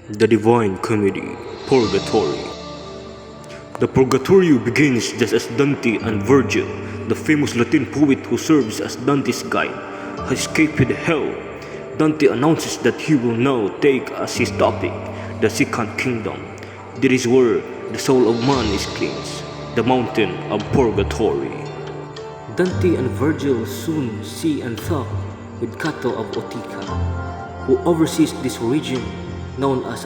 The Divine Comedy, Purgatory. The Purgatory begins just as Dante and Virgil, the famous Latin poet who serves as Dante's guide, has escaped hell. Dante announces that he will now take as his topic the second kingdom. This is where the soul of man is cleansed, the mountain of Purgatory. Dante and Virgil soon see and talk with Cato of Utica, who oversees this region known as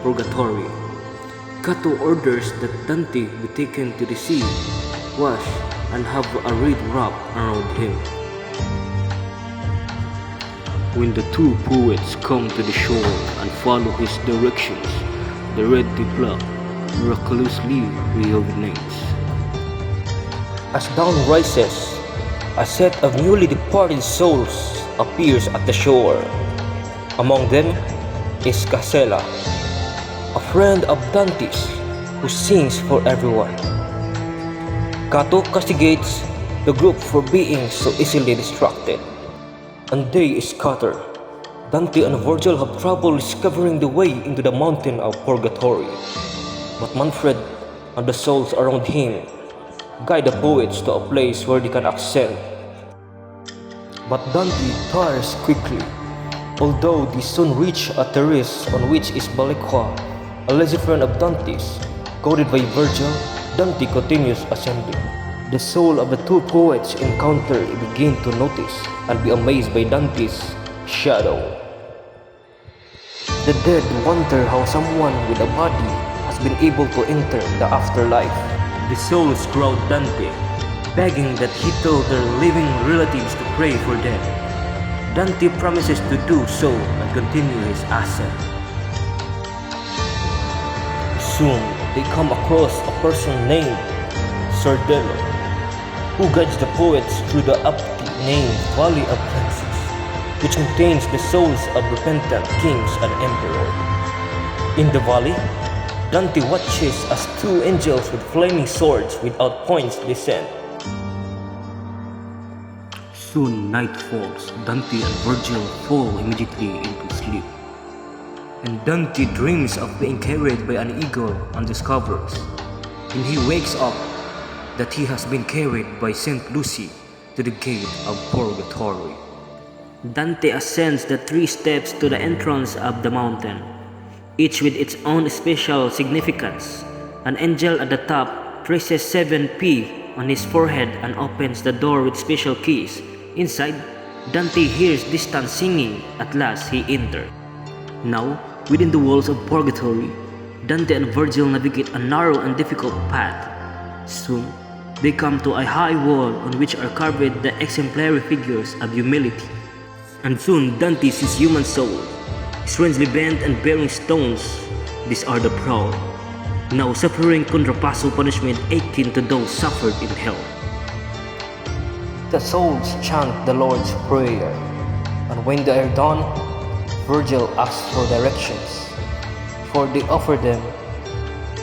Purgatory. Cato orders that Dante be taken to the sea, washed, and have a reed wrapped around him. When the two poets come to the shore and follow his directions, the red flock miraculously rejuvenates. As dawn rises, a set of newly departed souls appears at the shore. Among them is Casella, a friend of Dante's who sings for everyone. Cato castigates the group for being so easily distracted, and they scatter. Dante and Virgil have trouble discovering the way into the mountain of Purgatory, but Manfred and the souls around him guide the poets to a place where they can ascend. But Dante tires quickly. Although they soon reach a terrace on which is Balicqua, a lazy friend of Dante's. Goaded by Virgil, Dante continues ascending. The soul of the two poets encounter begin to notice and be amazed by Dante's shadow. The dead wonder how someone with a body has been able to enter the afterlife. The souls crowd Dante, begging that he tell their living relatives to pray for them. Dante promises to do so and continue his ascent. Soon, they come across a person named Sordello, who guides the poets through the aptly named Valley of Princes, which contains the souls of repentant kings and emperors. In the valley, Dante watches as two angels with flaming swords without points descend. Soon night falls. Dante and Virgil fall immediately into sleep. And Dante dreams of being carried by an eagle and discovers, when he wakes up, that he has been carried by Saint Lucy to the gate of Purgatory. Dante ascends the 3 steps to the entrance of the mountain, each with its own special significance. An angel at the top traces 7P on his forehead and opens the door with special keys. Inside, Dante hears distant singing. At last, he enters. Now, within the walls of Purgatory, Dante and Virgil navigate a narrow and difficult path. Soon, they come to a high wall on which are carved the exemplary figures of humility. And soon, Dante sees human soul, strangely bent and bearing stones. These are the proud, now suffering contrapasso punishment akin to those suffered in hell. The souls chant the Lord's Prayer, and when they are done, Virgil asks for directions. Before they offer them,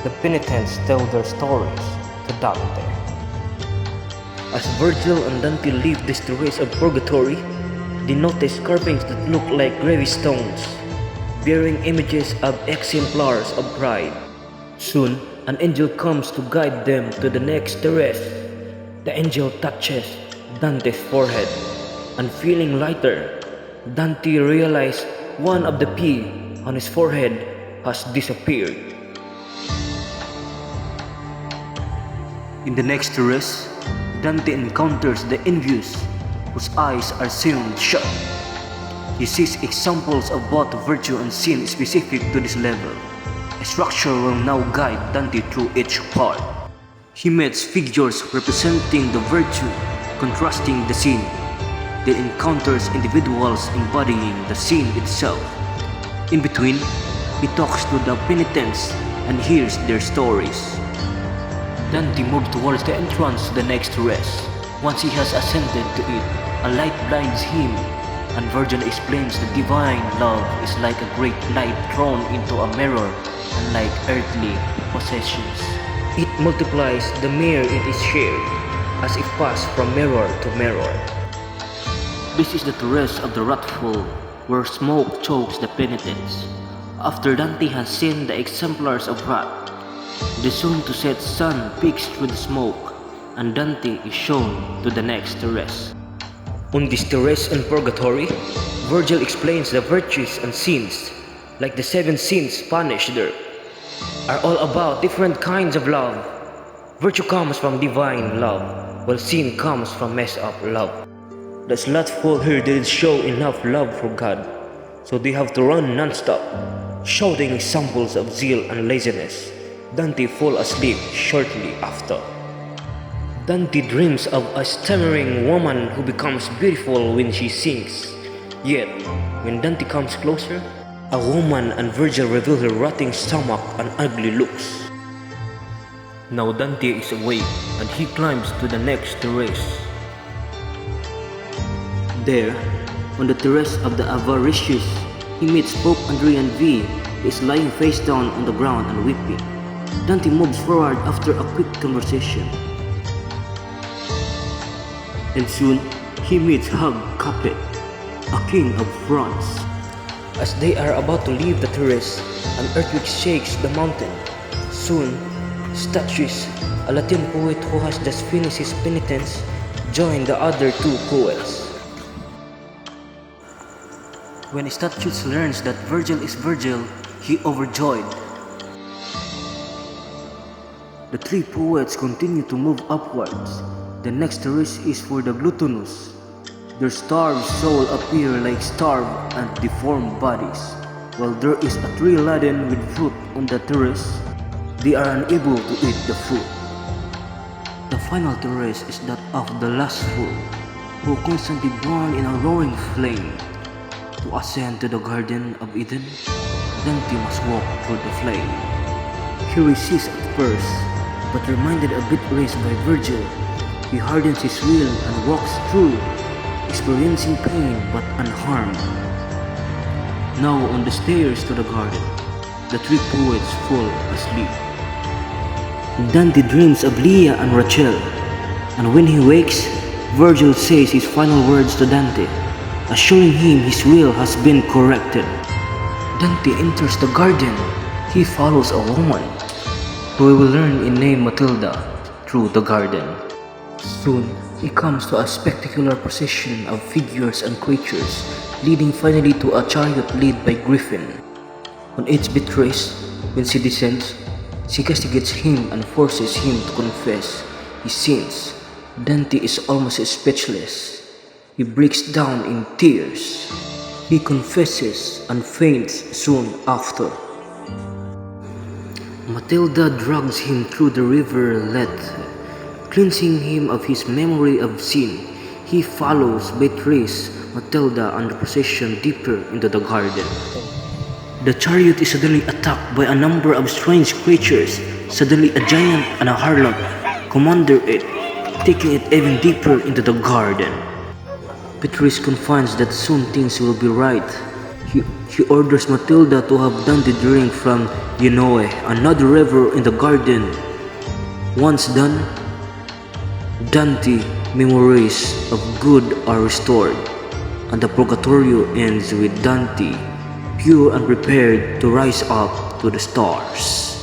the penitents tell their stories to Dante. As Virgil and Dante leave this terrace of Purgatory, they notice carvings that look like gravestones, bearing images of exemplars of pride. Soon, an angel comes to guide them to the next terrace. The angel touches Dante's forehead, and feeling lighter, Dante realizes one of the P on his forehead has disappeared. In the next terrace, Dante encounters the envious, whose eyes are sealed shut. He sees examples of both virtue and sin specific to this level. A structure will now guide Dante through each part. He meets figures representing the virtue, contrasting the sin, then encounters individuals embodying the sin itself. In between, he talks to the penitents and hears their stories. Dante moves towards the entrance to the next terrace. Once he has ascended to it, a light blinds him, and Virgil explains that divine love is like a great light thrown into a mirror, unlike earthly possessions. It multiplies the mere it is shared, as it passed from mirror to mirror. This is the terrace of the wrathful, where smoke chokes the penitents. After Dante has seen the exemplars of wrath, the soon-to-set sun peeks through the smoke, and Dante is shown to the next terrace. On this terrace in Purgatory, Virgil explains the virtues and sins, like the 7 sins punished there, are all about different kinds of love. Virtue comes from divine love, while sin comes from messed up love. The slothful here didn't show enough love for God, so they have to run non-stop, shouting examples of zeal and laziness. Dante falls asleep shortly after. Dante dreams of a stammering woman who becomes beautiful when she sings. Yet, when Dante comes closer, a woman and Virgil reveal her rotting stomach and ugly looks. Now Dante is awake and he climbs to the next terrace. There, on the terrace of the Avaricious, he meets Pope Adrian V, who is lying face down on the ground and weeping. Dante moves forward after a quick conversation. And soon, he meets Hug Capet, a king of France. As they are about to leave the terrace, an earthquake shakes the mountain. Soon, Statues, a Latin poet who has just finished his penitence, join the other 2 poets. When Statues learns that Virgil is Virgil, he overjoyed. The 3 poets continue to move upwards. The next terrace is for the gluttonous. Their starved souls appear like starved and deformed bodies. While there is a tree laden with fruit on the terrace, they are unable to eat the fruit. The final terrace is that of the lustful, who constantly burn in a roaring flame. To ascend to the Garden of Eden, Dante must walk through the flame. He resists at first, but reminded a bit raised by Virgil, he hardens his will and walks through, experiencing pain but unharmed. Now on the stairs to the garden, the 3 poets fall asleep. Dante dreams of Leah and Rachel, and when he wakes, Virgil says his final words to Dante, assuring him his will has been corrected. Dante enters the garden. He follows a woman, who we will learn is named Matilda, through the garden. Soon, he comes to a spectacular procession of figures and creatures, leading finally to a chariot led by Griffin. On its betrays, when she descends, she castigates him and forces him to confess his sins. Dante is almost speechless. He breaks down in tears. He confesses and faints soon after. Matilda drags him through the river Lethe, cleansing him of his memory of sin. He follows Beatrice, Matilda, and the procession deeper into the garden. The chariot is suddenly attacked by a number of strange creatures. Suddenly a giant and a harlot commander it, taking it even deeper into the garden. Beatrice confides that soon things will be right. He orders Matilda to have Dante drink from Genoa, another river in the garden. Once done, Dante memories of good are restored, and the Purgatory ends with Dante pure and prepared to rise up to the stars.